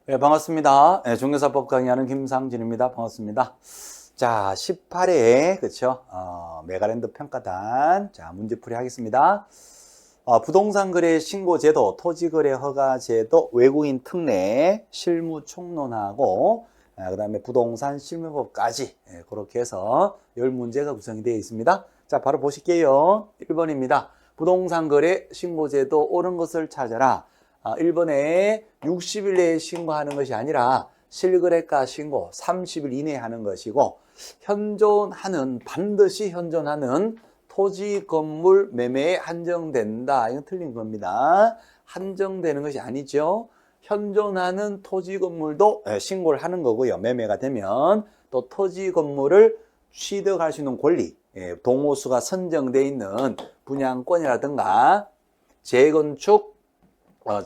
네, 반갑습니다. 네, 종교사법 강의하는 김상진입니다. 반갑습니다. 자, 18회, 그쵸? 메가랜드 평가단. 자, 문제풀이 하겠습니다. 부동산 거래 신고 제도, 토지 거래 허가 제도, 외국인 특례, 실무 총론하고, 그 다음에 부동산 실무법까지, 그렇게 해서 10문제가 구성이 되어 있습니다. 자, 바로 보실게요. 1번입니다. 부동산 거래 신고 제도 옳은 것을 찾아라. 1번에 60일 내에 신고하는 것이 아니라 실거래가 신고 30일 이내에 하는 것이고, 반드시 현존하는 토지 건물 매매에 한정된다. 이건 틀린 겁니다. 한정되는 것이 아니죠. 현존하는 토지 건물도 신고를 하는 거고요. 매매가 되면 또 토지 건물을 취득할 수 있는 권리, 동호수가 선정되어 있는 분양권이라든가 재건축,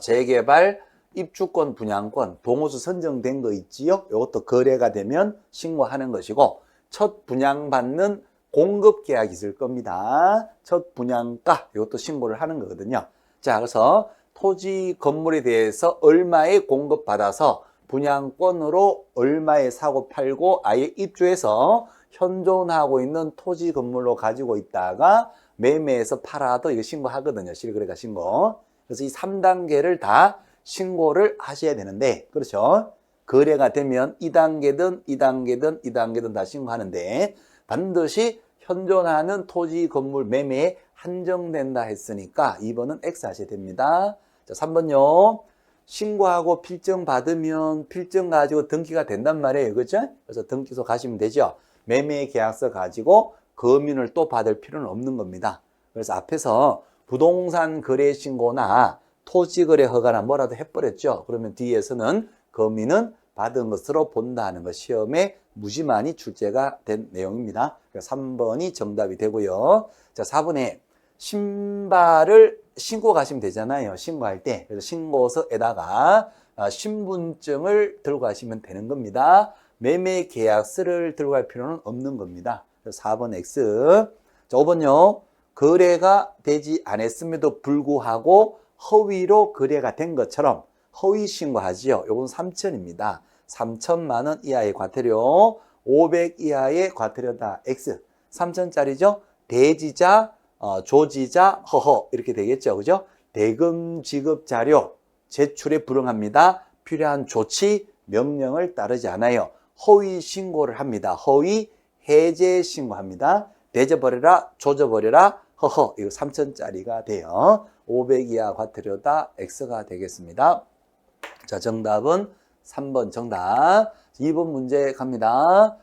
재개발, 입주권, 분양권, 동호수 선정된 거 있지요? 이것도 거래가 되면 신고하는 것이고, 첫 분양받는 공급 계약이 있을 겁니다. 첫 분양가, 이것도 신고를 하는 거거든요. 자, 그래서 토지 건물에 대해서 얼마에 공급받아서 분양권으로 얼마에 사고 팔고 아예 입주해서 현존하고 있는 토지 건물로 가지고 있다가 매매해서 팔아도 이거 신고하거든요. 실거래가 신고. 그래서 이 3단계를 다 신고를 하셔야 되는데, 그렇죠? 거래가 되면 2단계든 2단계든 2단계든 다 신고하는데, 반드시 현존하는 토지 건물 매매에 한정된다 했으니까 2번은 X 하셔야 됩니다. 자, 3번요. 신고하고 필증 받으면 필증 가지고 등기가 된단 말이에요. 그렇죠? 그래서 등기소 가시면 되죠. 매매 계약서 가지고 검인을 또 받을 필요는 없는 겁니다. 그래서 앞에서 부동산 거래 신고나 토지 거래 허가나 뭐라도 해버렸죠. 그러면 뒤에서는 검인은 받은 것으로 본다는 것, 시험에 무지만이 출제가 된 내용입니다. 3번이 정답이 되고요. 자, 4번에 신발을 신고 가시면 되잖아요. 신고할 때. 그래서 신고서에다가 신분증을 들고 가시면 되는 겁니다. 매매 계약서를 들고 갈 필요는 없는 겁니다. 4번 X. 자, 5번요. 거래가 되지 않았음에도 불구하고 허위로 거래가 된 것처럼 허위 신고하지요. 요건 3천입니다. 3천만 원 이하의 과태료, 500 이하의 과태료다. X. 3천짜리죠. 대지자, 조지자, 허허 이렇게 되겠죠. 그죠? 대금 지급 자료 제출에 불응합니다. 필요한 조치, 명령을 따르지 않아요. 허위 신고를 합니다. 허위 해제 신고합니다. 대져버려라, 조져버려라, 허허, 이거 3천짜리가 돼요. 500 이하 과태료다. X가 되겠습니다. 자, 정답은 3번 정답. 2번 문제 갑니다.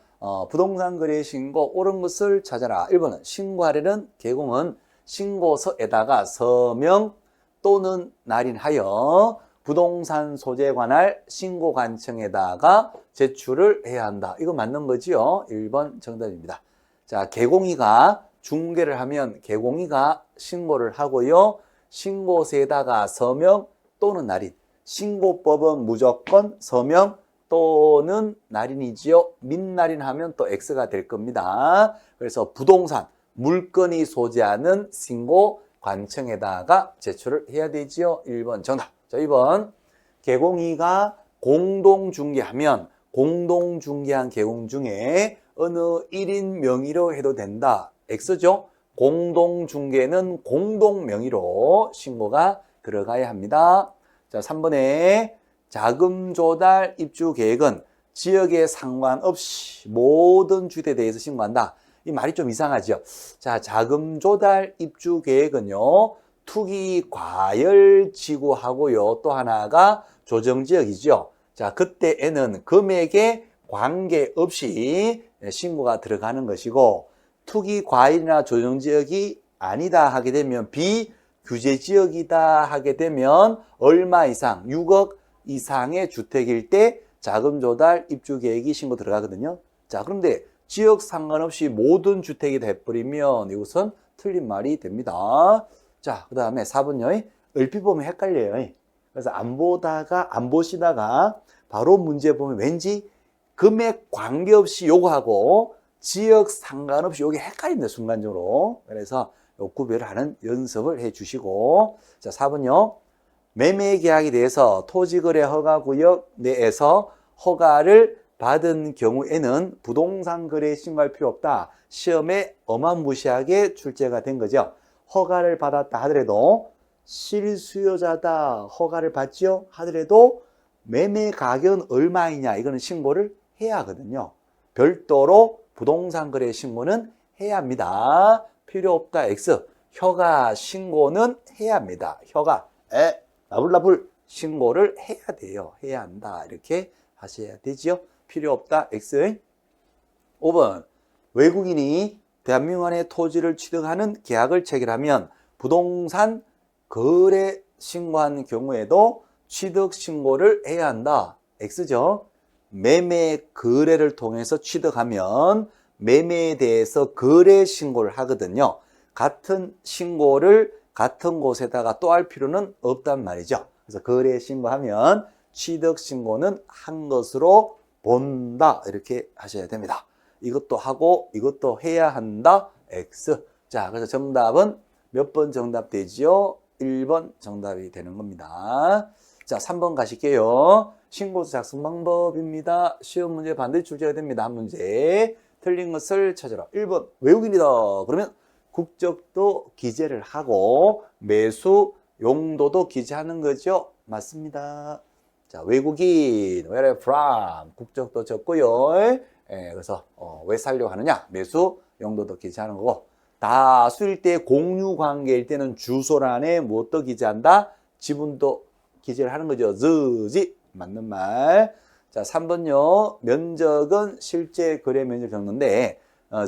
부동산 거래 신고 옳은 것을 찾아라. 1번은 신고하려는 개공은 신고서에다가 서명 또는 날인하여 부동산 소재에 관할 신고관청에다가 제출을 해야 한다. 이거 맞는 거지요? 1번 정답입니다. 자, 개공이가 중개를 하면 개공이가 신고를 하고요. 신고서에다가 서명 또는 날인. 신고법은 무조건 서명 또는 날인이지요. 민날인하면 또 X가 될 겁니다. 그래서 부동산, 물건이 소지하는 신고관청에다가 제출을 해야 되지요. 1번 정답. 자, 2번. 개공이가 공동중개하면 공동중개한 개공 중에 어느 1인 명의로 해도 된다. X죠. 공동중개는 공동명의로 신고가 들어가야 합니다. 자, 3번에 자금 조달 입주 계획은 지역에 상관없이 모든 주택에 대해서 신고한다. 이 말이 좀 이상하죠. 자, 자금 조달 입주 계획은요, 투기 과열 지구하고요, 또 하나가 조정지역이죠. 자, 그때에는 금액에 관계없이 신고가 들어가는 것이고, 투기 과열이나 조정지역이 아니다 하게 되면 비규제지역이다 하게 되면 얼마 이상, 6억 이상의 주택일 때 자금 조달 입주 계획이 신고 들어가거든요. 자, 그런데 지역 상관없이 모든 주택이 돼버리면 이것은 틀린 말이 됩니다. 자, 그 다음에 4번요. 얼핏 보면 헷갈려요. 그래서 안 보시다가 바로 문제 보면 왠지 금액 관계없이 요구하고 지역 상관없이 요게 헷갈립니다. 순간적으로. 그래서 요 구별을 하는 연습을 해 주시고. 자, 4번요. 매매 계약에 대해서 토지거래 허가구역 내에서 허가를 받은 경우에는 부동산 거래에 신고할 필요 없다. 시험에 어마무시하게 출제가 된 거죠. 허가를 받았다 하더라도 실수요자다 허가를 받지요 하더라도 매매 가격은 얼마이냐 이거는 신고를 해야 하거든요. 별도로 부동산 거래 신고는 해야 합니다. 필요 없다 X. 허가 신고는 해야 합니다. 허가 나불나불 신고를 해야 돼요. 해야 한다. 이렇게 하셔야 되지요. 필요 없다 X. 5번 외국인이 대한민국 안에 토지를 취득하는 계약을 체결하면 부동산 거래 신고한 경우에도 취득 신고를 해야 한다. X죠. 매매 거래를 통해서 취득하면 매매에 대해서 거래 신고를 하거든요. 같은 신고를 같은 곳에다가 또 할 필요는 없단 말이죠. 그래서 거래 신고하면 취득 신고는 한 것으로 본다. 이렇게 하셔야 됩니다. 이것도 하고 이것도 해야 한다. X. 자, 그래서 정답은 몇 번 정답 되지요? 1번 정답이 되는 겁니다. 자, 3번 가실게요. 신고서 작성 방법입니다. 시험 문제 반드시 출제가 됩니다. 한 문제. 틀린 것을 찾아라. 1번 외국인이다. 그러면 국적도 기재를 하고 매수 용도도 기재하는 거죠. 맞습니다. 자, 외국인 where are you from? 국적도 적고요. 그래서 왜 살려고 하느냐? 매수 용도도 기재하는 거고 다수일 때 공유 관계일 때는 주소란에 무엇도 기재한다? 지분도 기재를 하는 거죠. 즈지 맞는 말. 자, 3번요. 면적은 실제 거래 면적 적는데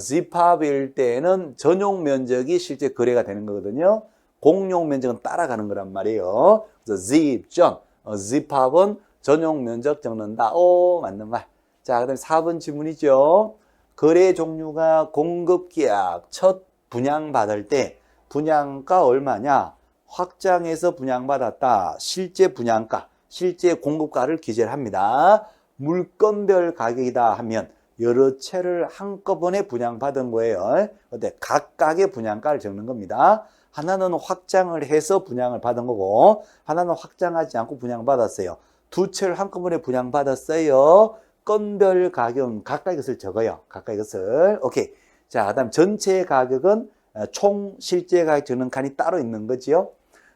집합일 때는 전용 면적이 실제 거래가 되는 거거든요. 공용 면적은 따라가는 거란 말이에요. 그래서 집전 집합은 전용 면적 적는다. 오, 맞는 말. 자, 그다음에 4번 지문이죠. 거래 종류가 공급계약 첫 분양받을 때 분양가 얼마냐? 확장해서 분양받았다. 실제 분양가, 실제 공급가를 기재를 합니다. 물건별 가격이다 하면 여러 채를 한꺼번에 분양받은 거예요. 근데 각각의 분양가를 적는 겁니다. 하나는 확장을 해서 분양을 받은 거고 하나는 확장하지 않고 분양받았어요. 두 채를 한꺼번에 분양받았어요. 건별 가격은 각각의 것을 적어요. 각각의 것을. 오케이. 자, 그다음 전체 가격은 총 실제 가격 적는 칸이 따로 있는 거지요.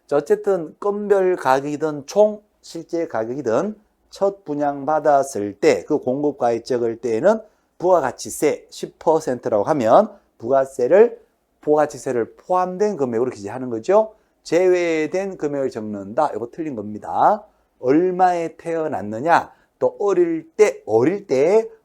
자, 어쨌든 건별 가격이든 총 실제 가격이든 첫 분양받았을 때 그 공급가액 적을 때에는 부가가치세 10%라고 하면 부가가치세를 포함된 금액으로 기재하는 거죠. 제외된 금액을 적는다. 이거 틀린 겁니다. 얼마에 태어났느냐? 또 어릴 때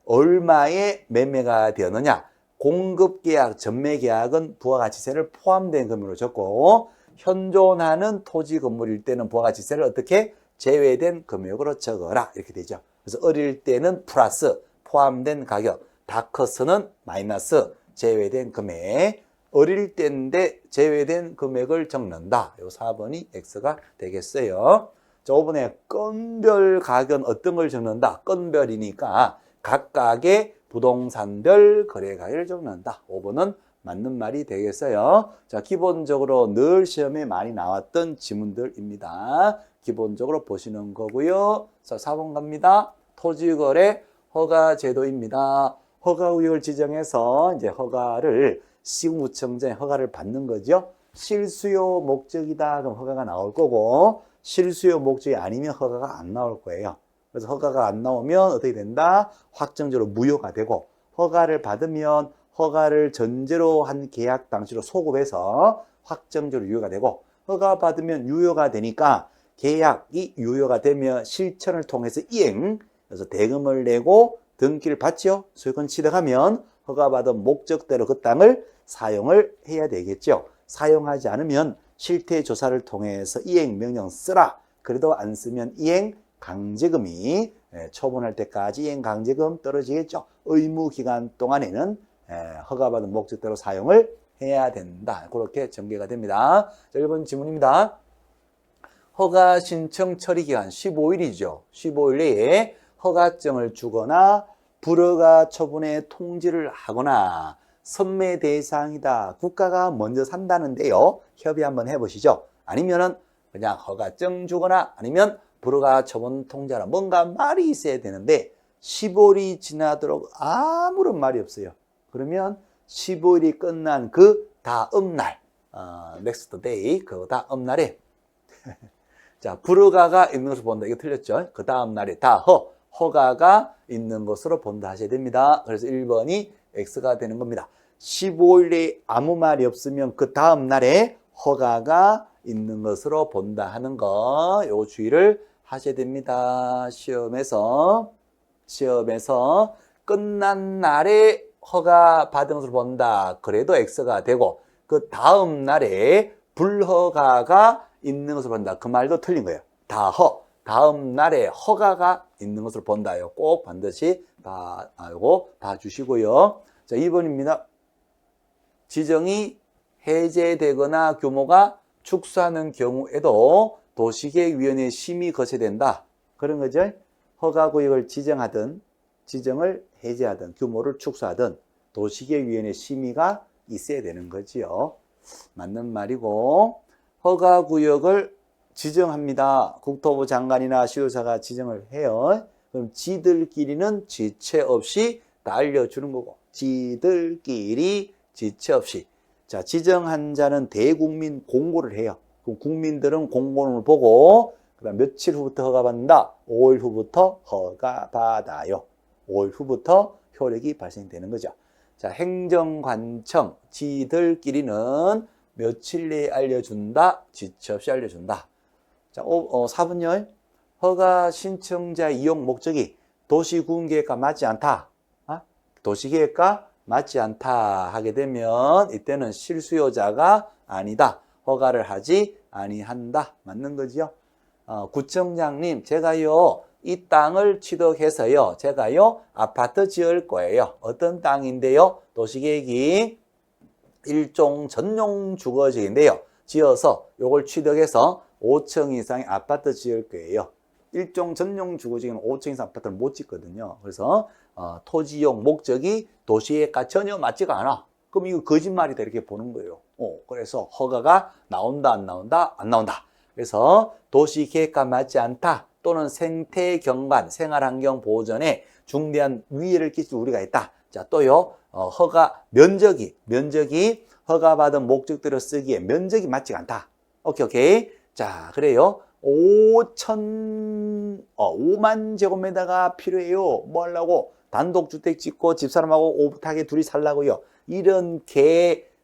얼마에 매매가 되었느냐? 공급계약, 전매계약은 부가가치세를 포함된 금액으로 적고 현존하는 토지 건물일 때는 부가가치세를 어떻게? 제외된 금액으로 적어라. 이렇게 되죠. 그래서 어릴 때는 플러스, 포함된 가격, 다 커서는 마이너스, 제외된 금액. 어릴 때인데 제외된 금액을 적는다. 요 4번이 X가 되겠어요. 자, 5번에 건별 가격은 어떤 걸 적는다? 건별이니까 각각의 부동산별 거래 가격을 적는다. 5번은 맞는 말이 되겠어요. 자, 기본적으로 늘 시험에 많이 나왔던 지문들입니다. 기본적으로 보시는 거고요. 자, 4번 갑니다. 토지거래 허가 제도입니다. 허가구역을 지정해서 이제 허가를 시군구청장에 허가를 받는 거죠. 실수요 목적이다 그럼 허가가 나올 거고 실수요 목적이 아니면 허가가 안 나올 거예요. 그래서 허가가 안 나오면 어떻게 된다? 확정적으로 무효가 되고 허가를 받으면 허가를 전제로 한 계약 당시로 소급해서 확정적으로 유효가 되고 허가 받으면 유효가 되니까 계약이 유효가 되면 실천을 통해서 이행, 그래서 대금을 내고 등기를 받죠. 소유권 취득하면 허가받은 목적대로 그 땅을 사용을 해야 되겠죠. 사용하지 않으면 실태조사를 통해서 이행명령 쓰라. 그래도 안 쓰면 이행 강제금이 처분할 때까지 이행 강제금 떨어지겠죠. 의무기간 동안에는 허가받은 목적대로 사용을 해야 된다. 그렇게 전개가 됩니다. 자, 1번 지문입니다. 허가 신청 처리 기간 15일이죠. 15일 내에 허가증을 주거나 불허가 처분에 통지를 하거나 선매 대상이다. 국가가 먼저 산다는데요. 협의 한번 해보시죠. 아니면은 그냥 허가증 주거나 아니면 불허가 처분 통지하라. 뭔가 말이 있어야 되는데 15일이 지나도록 아무런 말이 없어요. 그러면 15일이 끝난 그 다음 날, next day, 그 다음 날에 자, 불허가가 있는 것으로 본다. 이거 틀렸죠? 그 다음 날에 허가가 있는 것으로 본다 하셔야 됩니다. 그래서 1번이 X가 되는 겁니다. 15일에 아무 말이 없으면 그 다음 날에 허가가 있는 것으로 본다 하는 거, 요 주의를 하셔야 됩니다. 시험에서 끝난 날에 허가 받은 것으로 본다. 그래도 X가 되고 그 다음 날에 불허가가 있는 것으로 본다. 그 말도 틀린 거예요. 다음 날에 허가가 있는 것으로 본다요. 꼭 반드시 요거 봐주시고요. 자, 2번입니다. 지정이 해제되거나 규모가 축소하는 경우에도 도시계획위원회 심의 거쳐야 된다. 그런 거죠. 허가구역을 지정을 해제하든 규모를 축소하든 도시계획위원회 심의가 있어야 되는 거지요. 맞는 말이고, 허가구역을 지정합니다. 국토부 장관이나 시도사가 지정을 해요. 그럼 지들끼리는 지체 없이 다 알려주는 거고, 지들끼리 지체 없이. 자, 지정한 자는 대국민 공고를 해요. 그럼 국민들은 공고를 보고 그다음 며칠 후부터 허가받는다. 5일 후부터 허가받아요. 5일 후부터 효력이 발생되는 거죠. 자, 행정관청 지들끼리는 며칠 내에 알려준다. 지체 없이 알려준다. 자, 4번요. 허가 신청자 이용 목적이 도시군계획과 맞지 않다. 도시계획과 맞지 않다 하게 되면 이때는 실수요자가 아니다. 허가를 하지 아니한다. 맞는 거지요. 구청장님, 제가요 이 땅을 취득해서요 제가요 아파트 지을 거예요. 어떤 땅인데요? 도시계획이 일종 전용 주거지인데요. 지어서 요걸 취득해서 5층 이상의 아파트 지을 거예요. 일종 전용 주거지는 5층 이상 아파트를 못 짓거든요. 그래서 토지용 목적이 도시계획과 전혀 맞지가 않아. 그럼 이거 거짓말이다 이렇게 보는 거예요. 그래서 허가가 나온다 안 나온다? 안 나온다. 그래서 도시계획과 맞지 않다 또는 생태경관, 생활환경보전에 중대한 위해를 끼칠 우리가 있다. 자, 또요 허가 면적이 허가받은 목적대로 쓰기에 면적이 맞지 않다. 오케이. 자, 그래요. 5만 제곱미터가 필요해요. 뭐 하려고? 단독주택 짓고 집사람하고 오붓하게 둘이 살라고요. 이런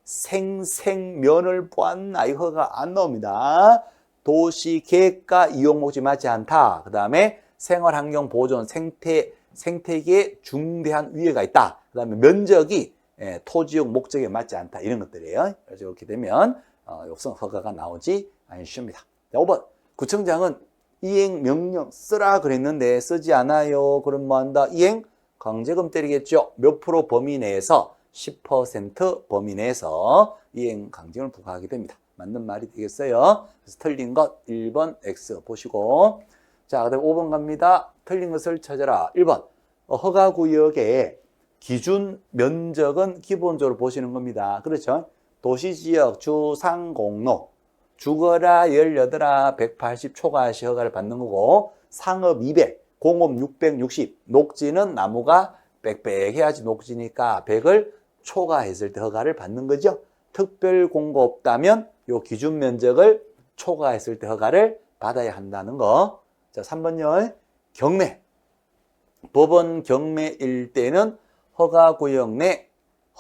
생면을 보았나 허가가 안 나옵니다. 도시계획과 이용목적이 맞지 않다. 그 다음에 생활환경보존, 생태계에 중대한 위해가 있다. 그 다음에 면적이 토지용 목적에 맞지 않다. 이런 것들이에요. 그래서 이렇게 되면 요건 허가가 나오지 않습니다. 5번. 구청장은 이행 명령 쓰라 그랬는데 쓰지 않아요. 그럼 뭐 한다? 이행 강제금 때리겠죠. 몇 프로 범위 내에서 10% 범위 내에서 이행 강제금을 부과하게 됩니다. 맞는 말이 되겠어요. 그래서 틀린 것 1번 X 보시고, 자, 그다음 5번 갑니다. 틀린 것을 찾아라. 1번 허가구역의 기준 면적은 기본적으로 보시는 겁니다. 그렇죠? 도시지역 주상공로 주거라 18아 180 초과시 허가를 받는 거고, 상업 200, 공업 660, 녹지는 나무가 빽빽해야지 녹지니까 100을 초과했을 때 허가를 받는 거죠. 특별 공고 없다면 요 기준 면적을 초과했을 때 허가를 받아야 한다는 거. 자, 3번요. 경매. 법원 경매일 때는 허가구역 내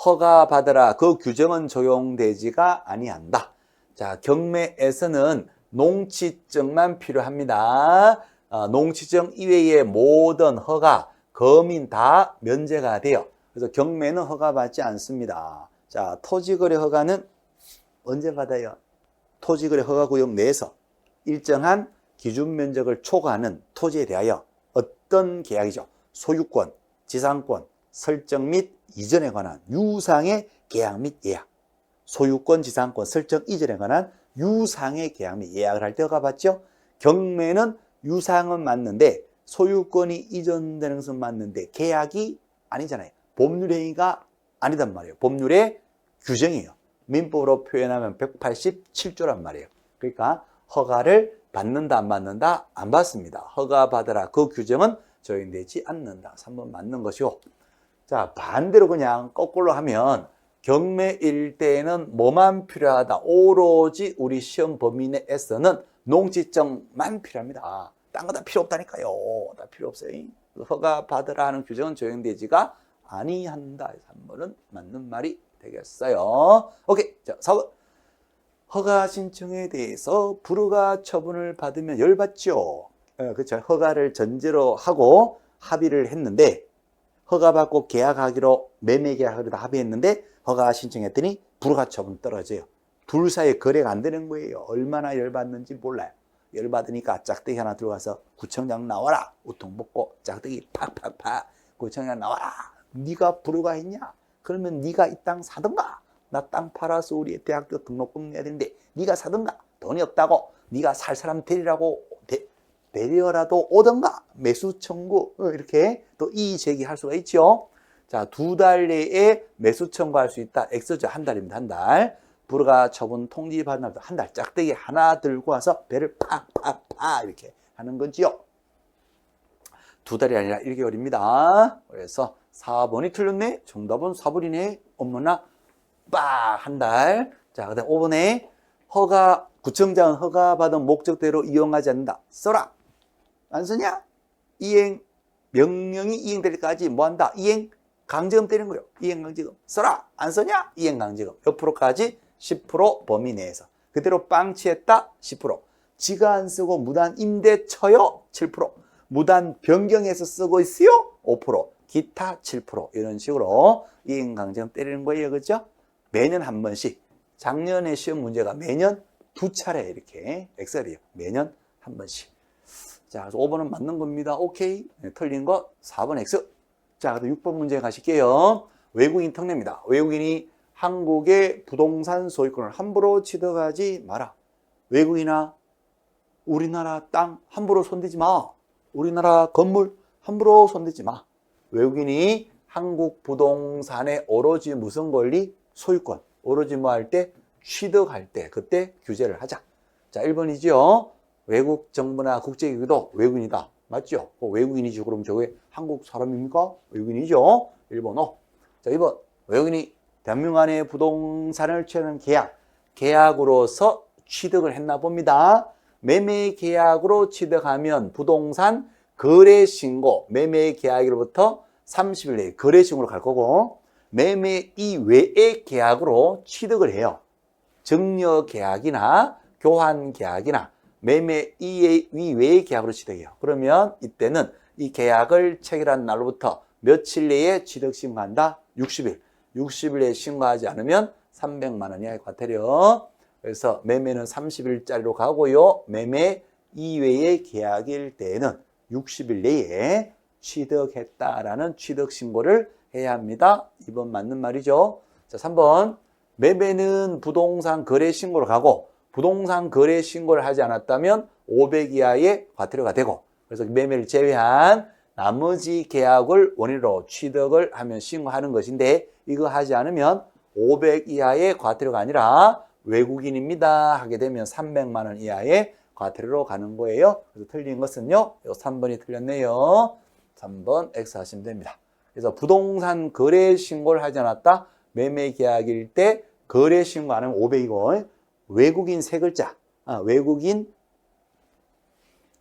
허가받으라 그 규정은 적용되지가 아니한다. 자, 경매에서는 농지증만 필요합니다. 농지증 이외의 모든 허가, 거민 다 면제가 돼요. 그래서 경매는 허가받지 않습니다. 자, 토지거래 허가는 언제 받아요? 토지거래 허가구역 내에서 일정한 기준 면적을 초과하는 토지에 대하여 어떤 계약이죠? 소유권, 지상권, 설정 및 이전에 관한 유상의 계약 및 예약. 소유권, 지상권, 설정 이전에 관한 유상의 계약 및 예약을 할 때 허가받죠? 경매는 유상은 맞는데 소유권이 이전되는 것은 맞는데 계약이 아니잖아요. 법률행위가 아니단 말이에요. 법률의 규정이에요. 민법으로 표현하면 187조란 말이에요. 그러니까 허가를 받는다 안 받는다? 안 받습니다. 허가 받으라 그 규정은 적용되지 않는다. 3번 맞는 것이고. 자, 반대로 그냥 거꾸로 하면 경매일 때에는 뭐만 필요하다? 오로지 우리 시험 범위 내에서는 농지증만 필요합니다. 딴 거 다 필요 없다니까요. 다 필요 없어요. 허가 받으라 하는 규정은 적용되지가 아니한다. 3번은 맞는 말이 되겠어요. 오케이. 자, 4번. 허가 신청에 대해서 불허가 처분을 받으면 열받죠. 그렇죠. 허가를 전제로 하고 합의를 했는데 허가받고 계약하기로 매매 계약하기로 다 합의했는데 허가 신청했더니 불허가 처분 떨어져요. 둘 사이에 거래가 안 되는 거예요. 얼마나 열받는지 몰라요. 열받으니까 짝대기 하나 들어가서 구청장 나와라. 우통 벗고 짝대기 팍팍팍. 구청장 나와라. 네가 불허가 했냐? 그러면 네가 이 땅 사든가. 나 땅 팔아서 우리 대학교 등록금 내야 되는데 네가 사든가. 돈이 없다고 네가 살 사람 데리라고 데려라도 오던가. 매수 청구 이렇게 또 이의 제기할 수가 있죠. 자, 2달 내에 매수 청구할 수 있다. X죠. 한 달입니다. 한 달. 불허가 처분 통지 받은 날도 한 달. 짝대기 하나 들고 와서 배를 팍팍팍 이렇게 하는 거지요. 2달이 아니라 1개월입니다. 그래서 4번이 틀렸네. 정답은 4번이네. 어머나 한 달. 자, 그다음 5번에 구청장은 허가받은 목적대로 이용하지 않는다. 써라. 안 쓰냐? 명령이 이행될 때까지 뭐 한다? 강제금 때리는 거예요. 이행강제금. 써라. 안 쓰냐? 이행강제금. 몇 프로까지? 10% 범위 내에서. 그대로 빵치했다? 10%. 지가 안 쓰고 무단 임대 쳐요? 7%. 무단 변경해서 쓰고 있어요? 5%. 기타 7%. 이런 식으로 이행강제금 때리는 거예요. 그죠? 매년 한 번씩. 작년에 시험 문제가 매년 2차례 이렇게 엑셀이에요. 매년 한 번씩. 자, 그래서 5번은 맞는 겁니다. 오케이. 네, 틀린 거 4번 X. 자, 그다음 6번 문제 가실게요. 외국인 특례입니다. 외국인이 한국의 부동산 소유권을 함부로 취득하지 마라. 외국인아, 우리나라 땅 함부로 손대지 마. 우리나라 건물 함부로 손대지 마. 외국인이 한국 부동산에 오로지 무슨 권리? 소유권. 오로지 뭐 할 때? 취득할 때. 그때 규제를 하자. 자, 1번이죠. 외국 정부나 국제기구도 외국인이다. 맞죠? 외국인이지. 그럼 저게 한국 사람입니까? 외국인이죠. 1번 O. 자, 2번. 외국인이 대한민국 안에 부동산을 취하는 계약으로서 취득을 했나 봅니다. 매매 계약으로 취득하면 부동산 거래 신고, 매매 계약으로부터 30일 내에 거래 신고로 갈 거고, 매매 이외의 계약으로 취득을 해요. 증여 계약이나 교환 계약이나 매매 이외의 계약으로 취득해요. 그러면 이때는 이 계약을 체결한 날로부터 며칠 내에 취득 신고한다? 60일. 60일 내에 신고하지 않으면 300만 원 이하의 과태료. 그래서 매매는 30일짜리로 가고요. 매매 이외의 계약일 때에는 60일 내에 취득했다라는 취득 신고를 해야 합니다. 2번 맞는 말이죠. 자, 3번. 매매는 부동산 거래 신고로 가고 부동산 거래 신고를 하지 않았다면 500 이하의 과태료가 되고, 그래서 매매를 제외한 나머지 계약을 원인으로 취득을 하면 신고하는 것인데, 이거 하지 않으면 500 이하의 과태료가 아니라 외국인입니다 하게 되면 300만 원 이하의 과태료로 가는 거예요. 그래서 틀린 것은요, 요 3번이 틀렸네요. 3번 X 하시면 됩니다. 그래서 부동산 거래 신고를 하지 않았다. 매매 계약일 때 거래 신고 안 하면 500이고, 외국인 세 글자, 외국인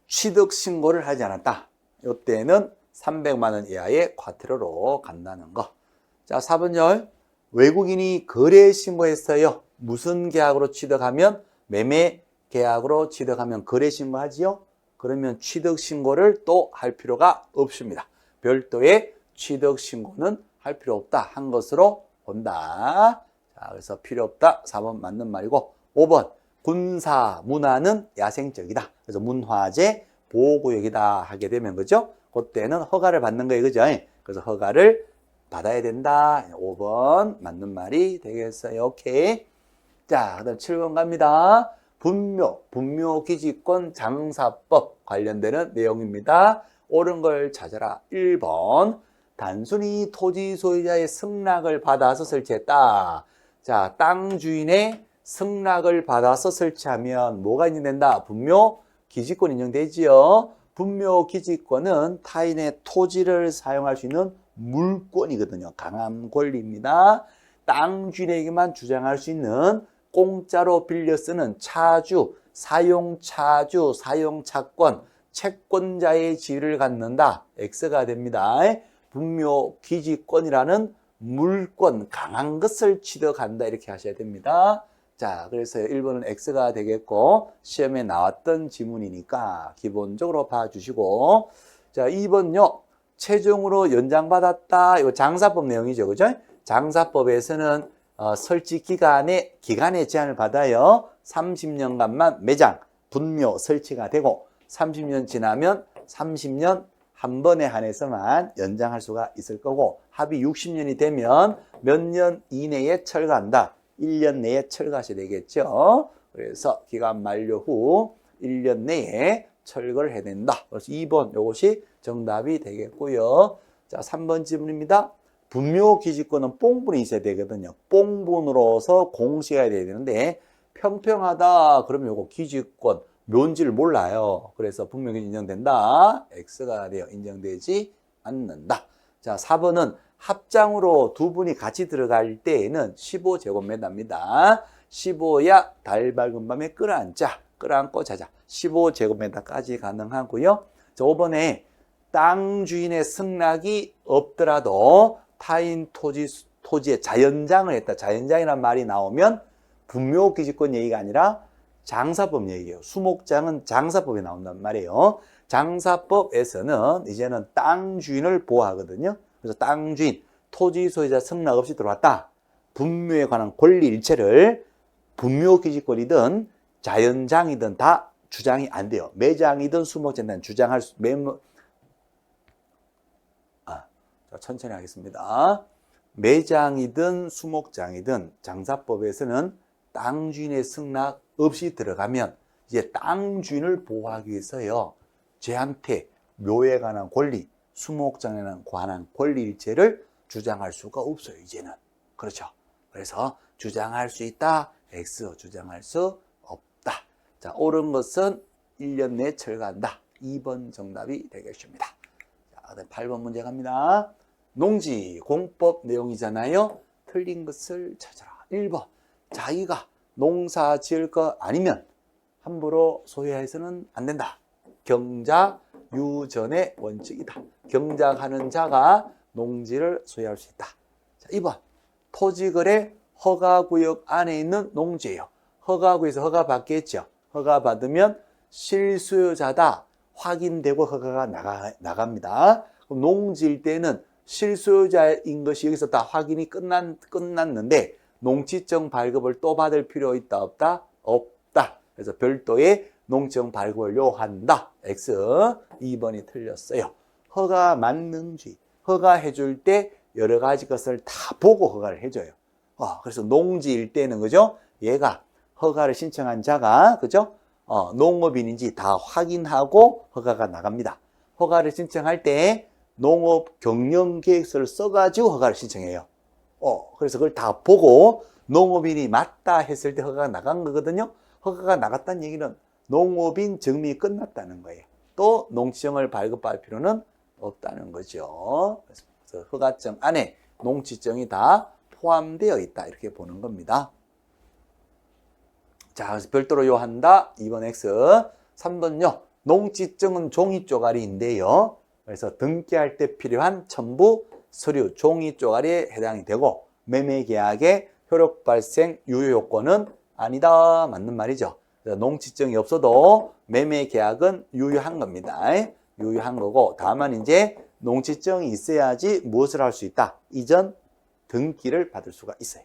취득 신고를 하지 않았다. 이때는 300만 원 이하의 과태료로 간다는 거. 자, 4번열. 외국인이 거래 신고했어요. 무슨 계약으로 취득하면? 매매 계약으로 취득하면 거래 신고하지요? 그러면 취득 신고를 또 할 필요가 없습니다. 별도의 취득 신고는 할 필요 없다 한 것으로 본다. 자, 그래서 필요 없다. 4번 맞는 말이고, 5번. 군사 문화는 야생적이다. 그래서 문화재 보호구역이다 하게 되면, 그죠? 그때는 허가를 받는 거예요. 그죠? 그래서 허가를 받아야 된다. 5번 맞는 말이 되겠어요. 오케이. 자, 그 다음 7번 갑니다. 분묘기지권 장사법 관련되는 내용입니다. 옳은 걸 찾아라. 1번. 단순히 토지 소유자의 승낙을 받아서 설치했다. 자, 땅 주인의 승낙을 받아서 설치하면 뭐가 인정된다? 분묘 기지권 인정되지요. 분묘 기지권은 타인의 토지를 사용할 수 있는 물권이거든요. 강한 권리입니다. 땅 주인에게만 주장할 수 있는 공짜로 빌려 쓰는 차주, 사용차주, 사용차권, 채권자의 지위를 갖는다. X가 됩니다. 분묘 기지권이라는 물권, 강한 것을 취득한다. 이렇게 하셔야 됩니다. 자, 그래서 1번은 X가 되겠고 시험에 나왔던 지문이니까 기본적으로 봐주시고, 자, 2번요. 최종으로 연장받았다. 이거 장사법 내용이죠. 그죠? 장사법에서는 설치 기간에 제한을 받아요. 30년간만 매장, 분묘 설치가 되고 30년 지나면 30년 한 번에 한해서만 연장할 수가 있을 거고, 합의 60년이 되면 몇 년 이내에 철거한다. 1년 내에 철거하셔야 되겠죠. 그래서 기간 만료 후 1년 내에 철거를 해야 된다. 그래서 2번 이것이 정답이 되겠고요. 자, 3번 질문입니다. 분묘 기지권은 뽕분이 있어야 되거든요. 뽕분으로서 공시해야 되는데 평평하다 그러면 이거 기지권 묘인지를 몰라요. 그래서 분묘기 인정된다. X가 돼요. 인정되지 않는다. 자, 4번은 합장으로 두 분이 같이 들어갈 때에는 15제곱미터입니다. 15야 달 밝은 밤에 끌어앉자. 끌어안고 자자. 15제곱미터까지 가능하고요. 자, 5번에 땅 주인의 승낙이 없더라도 타인 토지에 자연장을 했다. 자연장이라는 말이 나오면 분묘 기지권 얘기가 아니라 장사법 얘기예요. 수목장은 장사법에 나온단 말이에요. 장사법에서는 이제는 땅 주인을 보호하거든요. 그래서 땅 주인, 토지 소유자 승낙 없이 들어왔다. 분묘에 관한 권리 일체를 분묘 기지권이든 자연장이든 다 주장이 안 돼요. 매장이든 수목장이든 주장할 수, 천천히 하겠습니다. 매장이든 수목장이든 장사법에서는 땅 주인의 승낙 없이 들어가면 이제 땅 주인을 보호하기 위해서요. 쟤한테 묘에 관한 권리, 수목장에 관한 권리 일체를 주장할 수가 없어요. 이제는. 그렇죠. 그래서 주장할 수 있다. X. 주장할 수 없다. 자, 옳은 것은 1년 내에 철거한다. 2번 정답이 되겠습니다. 자, 8번 문제 갑니다. 농지 공법 내용이잖아요. 틀린 것을 찾아라. 1번. 자기가 농사 지을 것 아니면 함부로 소유해서는 안 된다. 경작 유전의 원칙이다. 경작하는 자가 농지를 소유할 수 있다. 자, 2번. 토지거래 허가구역 안에 있는 농지예요. 허가구에서 허가 받겠죠. 허가 받으면 실수요자다. 확인되고 허가가 나갑니다. 그럼 농지일 때는 실수요자인 것이 여기서 다 확인이 끝났는데 농지증 발급을 또 받을 필요 있다 없다? 없다. 그래서 별도의 농지증 발급을 요한다. X. 2번이 틀렸어요. 허가 맞는지 허가해 줄 때 여러 가지 것을 다 보고 허가를 해줘요. 그래서 농지일 때는 그죠? 얘가 허가를 신청한 자가 그죠? 농업인인지 다 확인하고 허가가 나갑니다. 허가를 신청할 때 농업 경영 계획서를 써가지고 허가를 신청해요. 그래서 그걸 다 보고 농업인이 맞다 했을 때 허가가 나간 거거든요. 허가가 나갔다는 얘기는 농업인 증명이 끝났다는 거예요. 또 농지증을 발급할 필요는 없다는 거죠. 그래서 허가증 안에 농지증이 다 포함되어 있다. 이렇게 보는 겁니다. 자, 그래서 별도로 요한다. 2번 X. 3번요. 농지증은 종이 쪼가리인데요. 그래서 등기할 때 필요한 첨부 서류, 종이 쪼가리에 해당이 되고 매매계약의 효력 발생 유효 요건은 아니다. 맞는 말이죠. 농지증이 없어도 매매계약은 유효한 겁니다. 유효한 거고 다만 이제 농지증이 있어야지 무엇을 할 수 있다. 이전 등기를 받을 수가 있어요.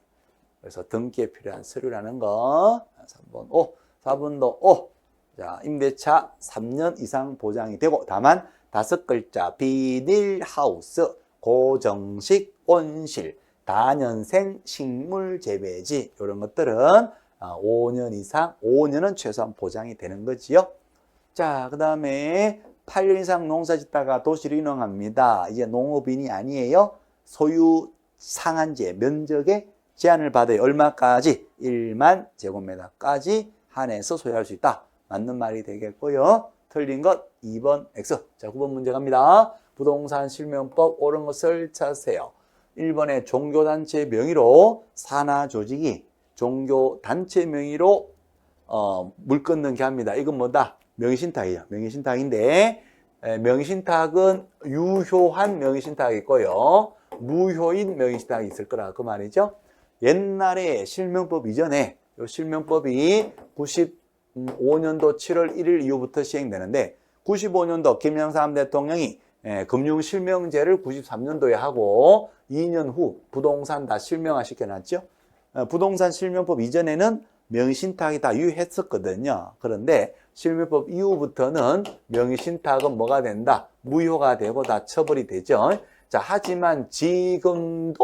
그래서 등기에 필요한 서류라는 거 3번 O, 4번도 O. 자, 임대차 3년 이상 보장이 되고 다만 5글자 비닐하우스, 고정식, 온실, 다년생 식물 재배지 이런 것들은 5년 이상, 5년은 최소한 보장이 되는 거지요. 자, 그 다음에 8년 이상 농사 짓다가 도시로 이동합니다. 이제 농업인이 아니에요. 소유 상한제, 면적에 제한을 받아요. 얼마까지? 1만 제곱미터까지 한해서 소유할 수 있다. 맞는 말이 되겠고요. 틀린 것 2번 X. 자, 9번 문제 갑니다. 부동산 실명법 옳은 것을 찾으세요. 1번에 종교단체 명의로 산하 조직이 종교단체 명의로 물 끊는 게 합니다. 이건 뭐다? 명의신탁이에요. 명의신탁인데 명의신탁은 유효한 명의신탁이 있고요. 무효인 명의신탁이 있을 거라 그 말이죠. 옛날에 실명법 이전에 이 실명법이 95년도 7월 1일 이후부터 시행되는데 95년도 김영삼 대통령이 금융실명제를 93년도에 하고 2년 후 부동산 다 실명화 시켜놨죠. 부동산 실명법 이전에는 명의신탁이 다 유효했었거든요. 그런데 실명법 이후부터는 명의신탁은 뭐가 된다? 무효가 되고 다 처벌이 되죠. 자, 하지만 지금도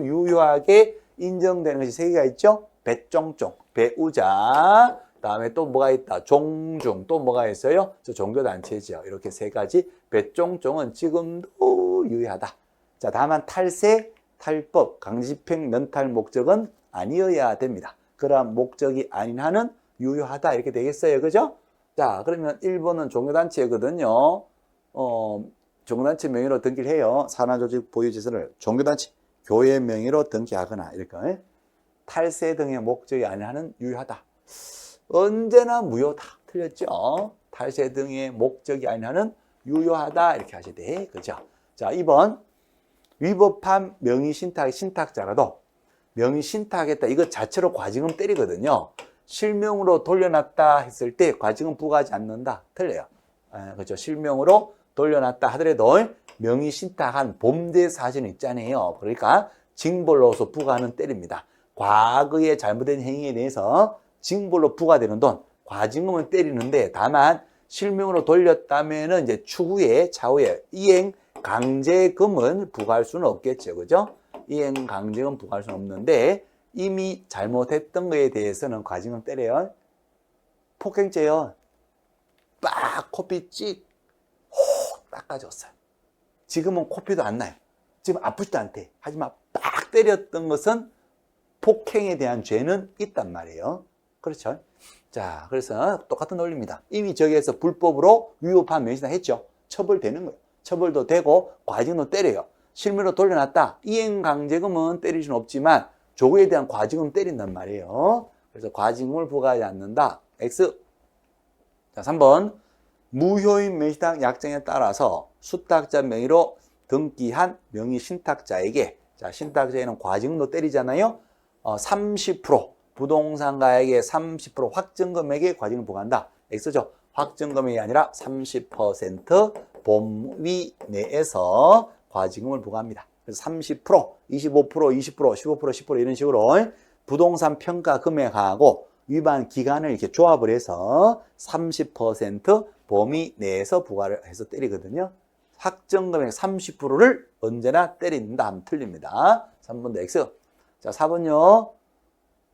유효하게 인정되는 것이 3개가 있죠. 배종종, 배우자, 다음에 또 뭐가 있다? 종중, 또 뭐가 있어요? 저 종교단체죠. 이렇게 3가지. 배종종은 지금도 유효하다. 자, 다만 탈세, 탈법, 강집행, 면탈 목적은 아니어야 됩니다. 그러한 목적이 아닌 한은 유효하다 이렇게 되겠어요. 그죠? 자, 그러면 1번은 종교단체거든요. 종교단체 명의로 등기를 해요. 산하조직 보유지선을 종교단체, 교회 명의로 등기하거나 이렇게. 탈세 등의 목적이 아닌 한은 유효하다. 언제나 무효다. 틀렸죠? 탈세 등의 목적이 아닌 한은 유효하다 이렇게 하셔야 돼. 그죠? 자, 2번 위법한 명의신탁의 신탁자라도 명의신탁했다. 이거 자체로 과징금 때리거든요. 실명으로 돌려놨다 했을 때 과징금 부과하지 않는다. 틀려요. 그렇죠. 실명으로 돌려놨다 하더라도 명의신탁한 범죄 사실은 있잖아요. 그러니까 징벌로서 부과하는 때립니다. 과거에 잘못된 행위에 대해서 징벌로 부과되는 돈, 과징금을 때리는데 다만 실명으로 돌렸다면은 이제 차후에 이행 강제금은 부과할 수는 없겠죠. 그죠? 이행 강제금 부과할 수는 없는데 이미 잘못했던 거에 대해서는 과징금 때려요. 폭행죄요. 빡 코피 찍 혹 닦아줬어요. 지금은 코피도 안 나요. 지금 아프지도 않대. 하지만 빡 때렸던 것은 폭행에 대한 죄는 있단 말이에요. 그렇죠? 자, 그래서 똑같은 논리입니다. 이미 저기에서 불법으로 위법한 명의신탁 했죠. 처벌되는 거예요. 처벌도 되고 과징금도 때려요. 실명으로 돌려놨다. 이행강제금은 때릴 수는 없지만 조거에 대한 과징금 때린단 말이에요. 그래서 과징금을 부과하지 않는다. X. 자, 3번. 무효인 명의신탁 약정에 따라서 수탁자 명의로 등기한 명의신탁자에게, 자, 신탁자에는 과징금도 때리잖아요. 30% 부동산가에게 30% 확정금액에 과징금 부과한다. X죠. 확정금액이 아니라 30% 범위 내에서 과징금을 부과합니다. 그래서 30%, 25%, 20%, 15%, 10% 이런 식으로 부동산 평가 금액하고 위반 기간을 이렇게 조합을 해서 30% 범위 내에서 부과를 해서 때리거든요. 확정금액 30%를 언제나 때린다 하면 틀립니다. 3번도 X. 자, 4번요.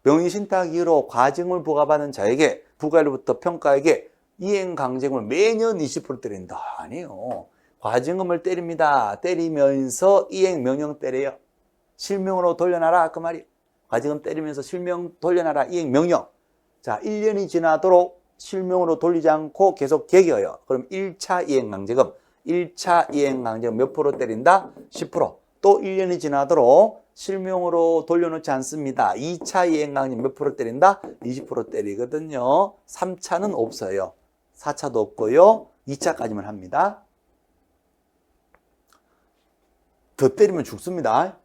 명의신탁 이후로 과징금을 부과받은 자에게 부과일로부터 평가에게 이행강제금을 매년 20% 때린다. 아니에요. 과징금을 때립니다. 때리면서 이행명령 때려요. 실명으로 돌려놔라 그 말이에요. 과징금 때리면서 실명 돌려놔라 이행명령. 자, 1년이 지나도록 실명으로 돌리지 않고 계속 개겨요. 그럼 1차 이행강제금. 1차 이행강제금 몇 프로 때린다? 10%. 또 1년이 지나도록 실명으로 돌려놓지 않습니다. 2차 이행강제금 몇 프로 때린다? 20% 때리거든요. 3차는 없어요. 4차도 없고요. 2차까지만 합니다. 더 때리면 죽습니다.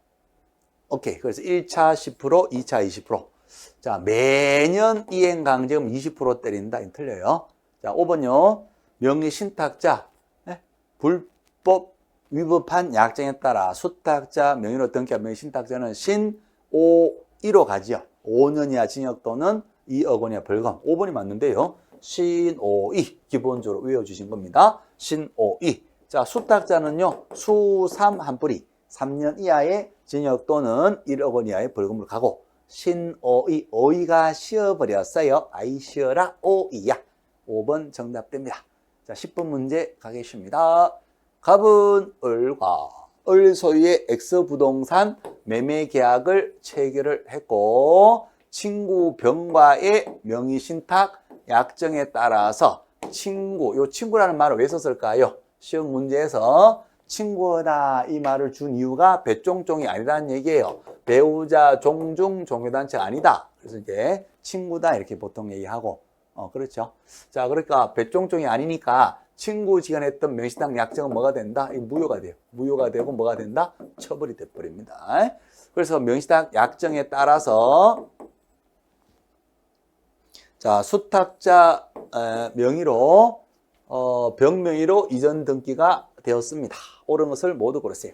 오케이. 그래서 1차 10%, 2차 20%. 자, 매년 이행강제금 20% 때린다. 이거 틀려요. 자, 5번요. 명의신탁자, 불법 위법한 약정에 따라 수탁자 명의로 등기한 명의신탁자는 신5이로 가지요. 5년 이하 징역 또는 2억 원 이하 벌금. 5번이 맞는데요. 신5이 기본적으로 외워주신 겁니다. 신5이. 자, 수탁자는요. 수3 한 뿌리 3년 이하의 징역 또는 1억 원 이하의 벌금을 가고 신5이. 어이가 쉬어버렸어요. 아이 쉬어라 오이야. 5번 정답됩니다. 자, 10번 문제 가겠습니다. 갑은 을과 을 소유의 X 부동산 매매 계약을 체결을 했고 친구 병과의 명의신탁 약정에 따라서 요 친구라는 말을 왜 썼을까요? 시험 문제에서 친구다 이 말을 준 이유가 배종종이 아니라는 얘기예요. 배우자, 종중, 종교단체가 아니다. 그래서 이제 친구다 이렇게 보통 얘기하고 그렇죠. 자, 그러니까 배종종이 아니니까 친구지간 했던 명의신탁 약정은 뭐가 된다? 이거 무효가 돼요. 무효가 되고 뭐가 된다? 처벌이 돼버립니다. 그래서 명의신탁 약정에 따라서 자, 수탁자 명의로 병명의로 이전 등기가 되었습니다. 옳은 것을 모두 고르세요.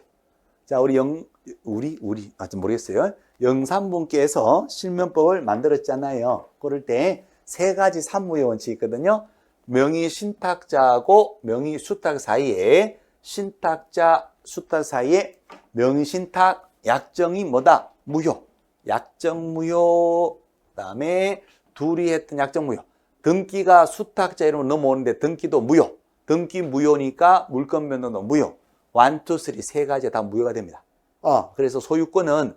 자, 좀 모르겠어요. 영산분께서 실명법을 만들었잖아요. 그럴 때 세 가지 산무의 원칙이 있거든요. 명의 신탁자하고 명의 수탁 사이에 신탁자, 수탁 사이에 명의 신탁 약정이 뭐다? 무효. 약정 무효. 그다음에 둘이 했던 약정 무효. 등기가 수탁자 이름으로 넘어오는데 등기도 무효. 등기 무효니까 물권 변동도 무효. 1, 2, 3 세 가지 다 무효가 됩니다. 그래서 소유권은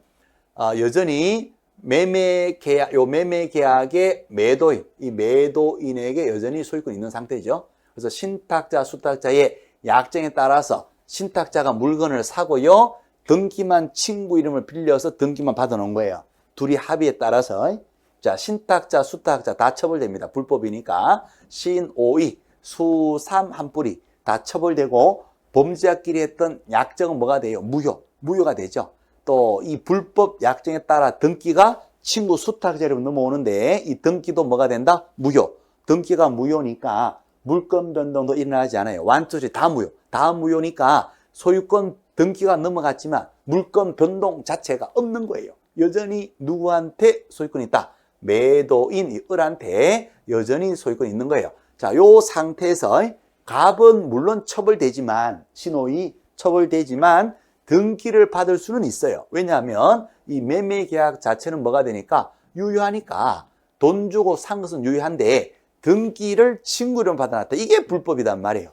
여전히 매매 계약의 매도인, 이 매도인에게 여전히 소유권이 있는 상태죠. 그래서 신탁자, 수탁자의 약정에 따라서 신탁자가 물건을 사고요. 등기만 친구 이름을 빌려서 등기만 받아놓은 거예요. 둘이 합의에 따라서. 자, 신탁자, 수탁자 다 처벌됩니다. 불법이니까. 신, 오이, 수, 삼, 한 뿌리 다 처벌되고 범죄자끼리 했던 약정은 뭐가 돼요? 무효가 되죠. 또 이 불법 약정에 따라 등기가 친구 수탁자 이름으로 넘어오는데 이 등기도 뭐가 된다? 무효. 등기가 무효니까 물권 변동도 일어나지 않아요. 1, 2, 3 다 무효. 다 무효니까 소유권 등기가 넘어갔지만 물권 변동 자체가 없는 거예요. 여전히 누구한테 소유권이 있다? 매도인 이 을한테 여전히 소유권이 있는 거예요. 자, 요 상태에서 갑은 물론 처벌되지만 신호위 처벌되지만 등기를 받을 수는 있어요. 왜냐하면 이 매매 계약 자체는 뭐가 되니까 유효하니까 돈 주고 산 것은 유효한데 등기를 친구 이름 받아놨다. 이게 불법이란 말이에요.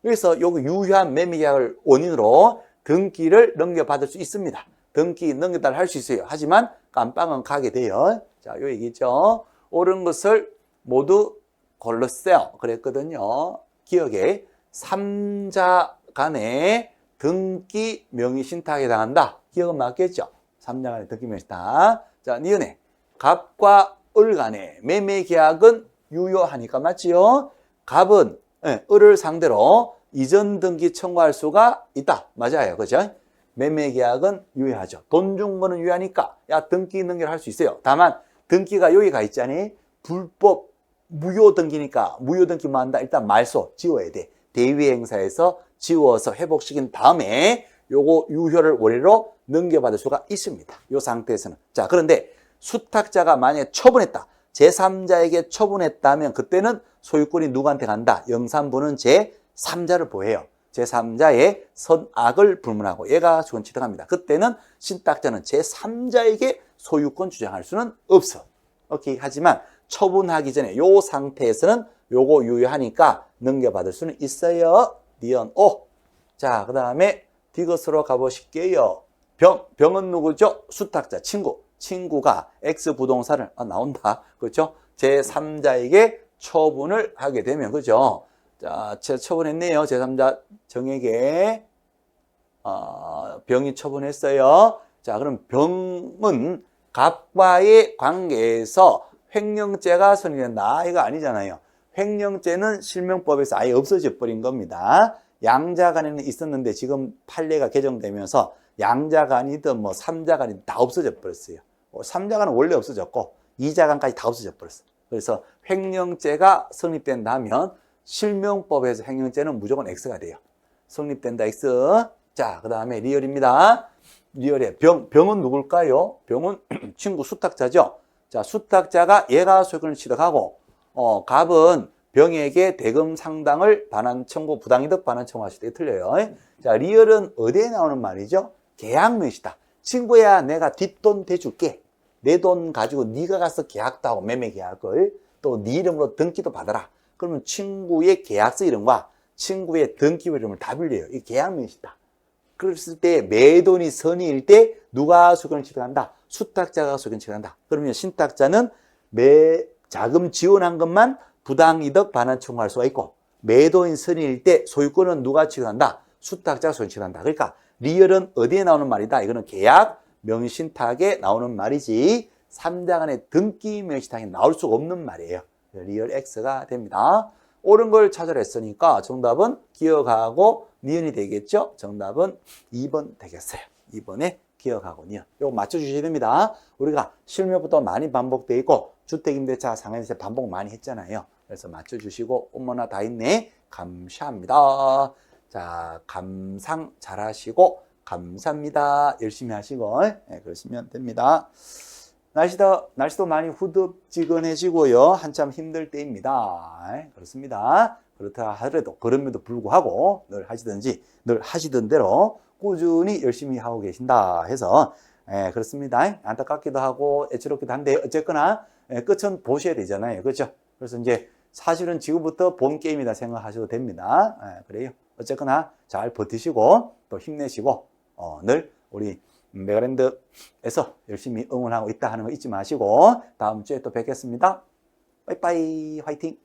그래서 요거 유효한 매매 계약을 원인으로 등기를 넘겨받을 수 있습니다. 등기 넘겨달라 할 수 있어요. 하지만 깜빵은 가게 돼요. 자, 요 얘기죠. 옳은 것을 모두 골랐어요. 그랬거든요. 기억에 3자 간에 등기 명의신탁에 당한다. 기억은 맞겠죠? 3자 간에 등기 명의신탁. 자, 니은에 갑과 을 간에 매매 계약은 유효하니까 맞지요? 갑은 을을 상대로 이전 등기 청구할 수가 있다. 맞아요. 그죠? 매매 계약은 유효하죠. 돈 준 거는 유효하니까 야 등기 연결할 수 있어요. 다만 등기가 여기가 있잖니. 불법 무효 등기니까 무효 등기만 한다. 일단 말소 지워야 돼. 대위 행사에서 지워서 회복시킨 다음에 요거 유효를 원래로 넘겨받을 수가 있습니다. 요 상태에서는. 자, 그런데 수탁자가 만약에 처분했다. 제3자에게 처분했다면 그때는 소유권이 누구한테 간다? 영산부는 제3자를 보호해요. 제3자의 선악을 불문하고 얘가 소유권 취득합니다. 그때는 신탁자는 제3자에게 소유권 주장할 수는 없어. 오케이. 하지만 처분하기 전에 요 상태에서는 요거 유효하니까 넘겨받을 수는 있어요. 니은 오. 자, 그 다음에 디귿으로 가보실게요. 병은 누구죠? 수탁자, 친구. 친구가 X 부동산을 나온다. 그렇죠? 제3자에게 처분을 하게 되면 그죠? 자, 처분했네요. 제3자 정에게 병이 처분했어요. 자, 그럼 병은 갑과의 관계에서 횡령죄가 성립된다. 이거 아니잖아요. 횡령죄는 실명법에서 아예 없어져 버린 겁니다. 양자간에는 있었는데 지금 판례가 개정되면서 양자간이든 뭐 삼자간이든 다 없어져 버렸어요. 3자간은 원래 없어졌고 2자간까지 다 없어져 버렸어요. 그래서 횡령죄가 성립된다면 실명법에서 횡령죄는 무조건 X가 돼요. 성립된다 X. 자, 그 다음에 리얼입니다. 리얼에 병은 누굴까요? 병은 친구 수탁자죠. 자, 수탁자가 얘가 소유권을 취득하고 갑은 병에게 대금 상당을 반환 청구, 부당이득 반환 청구하실 때 틀려요. 자, 리얼은 어디에 나오는 말이죠? 계약명시다. 친구야, 내가 뒷돈 대줄게. 내 돈 가지고 네가 가서 계약도 하고 매매 계약을 또 네 이름으로 등기도 받아라. 그러면 친구의 계약서 이름과 친구의 등기 이름을 다 빌려요. 이 계약명시다. 그랬을 때 매돈이 선의일 때 누가 소유권을 취득한다? 수탁자가 소견치를 한다. 그러면 신탁자는 매 자금 지원한 것만 부당이득 반환 청구할 수가 있고 매도인 선의일 때 소유권은 누가 취득한다? 수탁자가 소견치를 한다. 그러니까 리얼은 어디에 나오는 말이다? 이거는 계약 명신탁에 나오는 말이지 3장 안에 등기 명신탁에 나올 수가 없는 말이에요. 리얼 X가 됩니다. 옳은 걸 찾으라 했으니까 정답은 기억하고 니은이 되겠죠? 정답은 2번 되겠어요. 2번에 기억하고 니은. 이거 맞춰주셔야 됩니다. 우리가 실무부터 많이 반복되어 있고 주택임대차 상한세 반복 많이 했잖아요. 그래서 맞춰주시고 어머나 다 있네. 감사합니다. 자, 감상 잘하시고 감사합니다. 열심히 하시고 네, 그러시면 됩니다. 날씨도 많이 후덥지근해지고요. 한참 힘들 때입니다. 그렇습니다. 그렇다 하더라도 그럼에도 불구하고 늘 하시던 대로 꾸준히 열심히 하고 계신다 해서 그렇습니다. 안타깝기도 하고 애처롭기도 한데 어쨌거나 끝은 보셔야 되잖아요. 그렇죠? 그래서 이제 사실은 지금부터 본 게임이다 생각하셔도 됩니다. 그래요. 어쨌거나 잘 버티시고 또 힘내시고 늘 우리 메가랜드에서 열심히 응원하고 있다 하는 거 잊지 마시고 다음 주에 또 뵙겠습니다. 빠이빠이 화이팅.